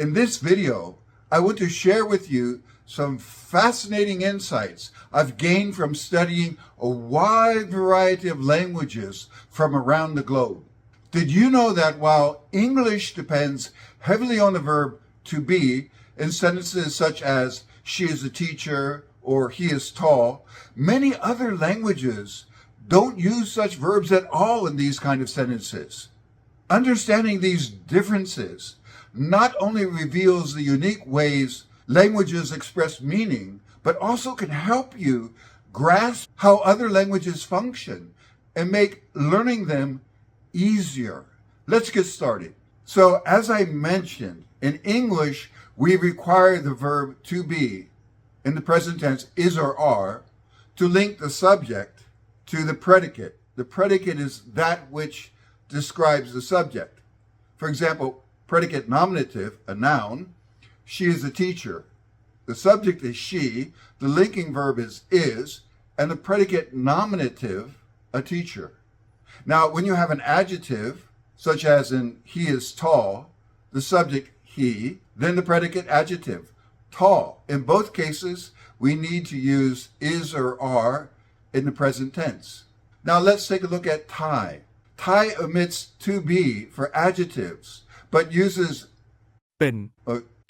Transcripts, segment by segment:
In this video, I want to share with you some fascinating insights I've gained from studying a wide variety of languages from around the globe. Did you know that while English depends heavily on the verb to be in sentences such as she is a teacher or he is tall, many other languages don't use such verbs at all in these kind of sentences? Understanding these differences not only reveals the unique ways languages express meaning, but also can help you grasp how other languages function and make learning them easier. Let's get started. So, as I mentioned, in English, we require the verb to be in the present tense, is or are, to link the subject to the predicate. The predicate is that which describes the subject. For example, predicate nominative, a noun, she is a teacher. The subject is she, the linking verb is, and the predicate nominative, a teacher. Now, when you have an adjective, such as in he is tall, the subject he, then the predicate adjective, tall. In both cases, we need to use is or are in the present tense. Now let's take a look at Thai. Thai omits to be for adjectives, but uses เป็น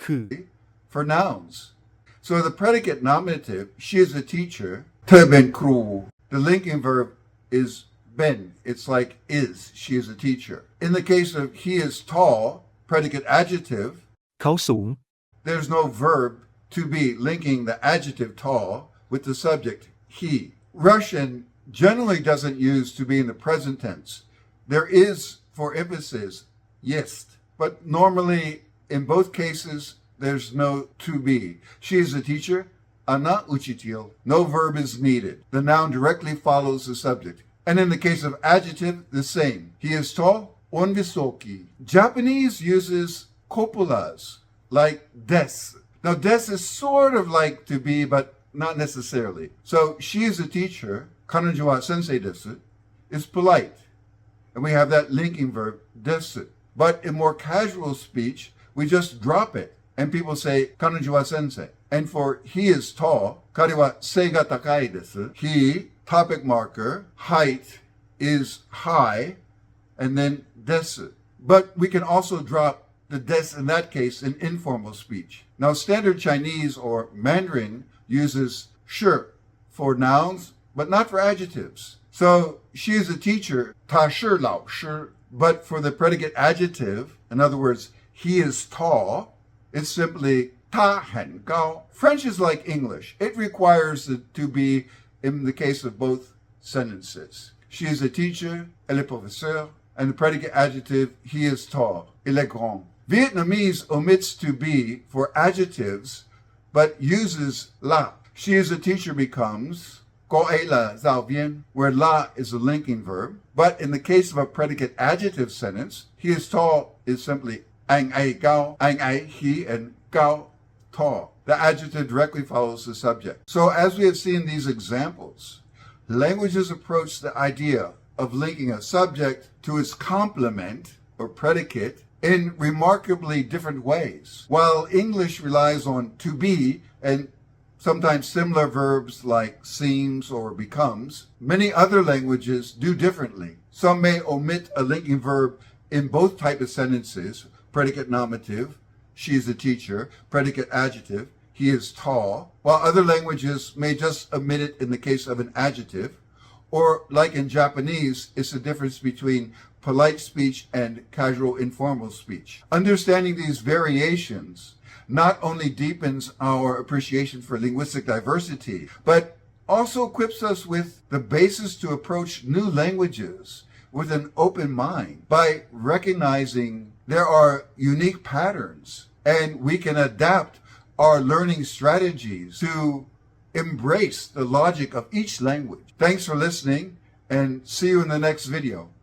คือ for nouns. So the predicate nominative, she is a teacher, เธอเป็นครู the linking verb is ben. It's like is, she is a teacher. In the case of he is tall, predicate adjective, เขาสูง there's no verb to be linking the adjective tall with the subject he. Russian generally doesn't use to be in the present tense. There is, for emphasis, есть. But normally, in both cases, there's no to be. She is a teacher, она учитель. No verb is needed. The noun directly follows the subject. And in the case of adjective, the same. He is tall, он высокий. Japanese uses copulas, like des. Now, des is sort of like to be, but not necessarily. So, she is a teacher, 彼女は先生です, is polite. And we have that linking verb, desu. But in more casual speech, we just drop it. And people say, 彼女は先生. And for he is tall, 彼は背が高いです. He, topic marker, height is high, and then desu. But we can also drop the des in that case in informal speech. Now, standard Chinese or Mandarin uses 是 for nouns, but not for adjectives. So, she is a teacher, 她是老师. But for the predicate adjective, in other words, he is tall, it's simply 他很高. French is like English. It requires it to be in the case of both sentences. She is a teacher, elle est professeur, and the predicate adjective, he is tall, il est grand. Vietnamese omits to be for adjectives, but uses la. She is a teacher becomes cô ấy là giáo viên, where la is a linking verb. But in the case of a predicate adjective sentence, he is tall is simply anh ấy cao, anh ấy, he, and cao, tall. The adjective directly follows the subject. So as we have seen these examples, languages approach the idea of linking a subject to its complement or predicate in remarkably different ways. While English relies on to be and sometimes similar verbs like seems or becomes, many other languages do differently. Some may omit a linking verb in both types of sentences, predicate nominative, she is a teacher, predicate adjective, he is tall, while other languages may just omit it in the case of an adjective, or like in Japanese, it's the difference between polite speech and casual informal speech. Understanding these variations not only deepens our appreciation for linguistic diversity, but also equips us with the basis to approach new languages with an open mind by recognizing there are unique patterns and we can adapt our learning strategies to embrace the logic of each language. Thanks for listening and see you in the next video.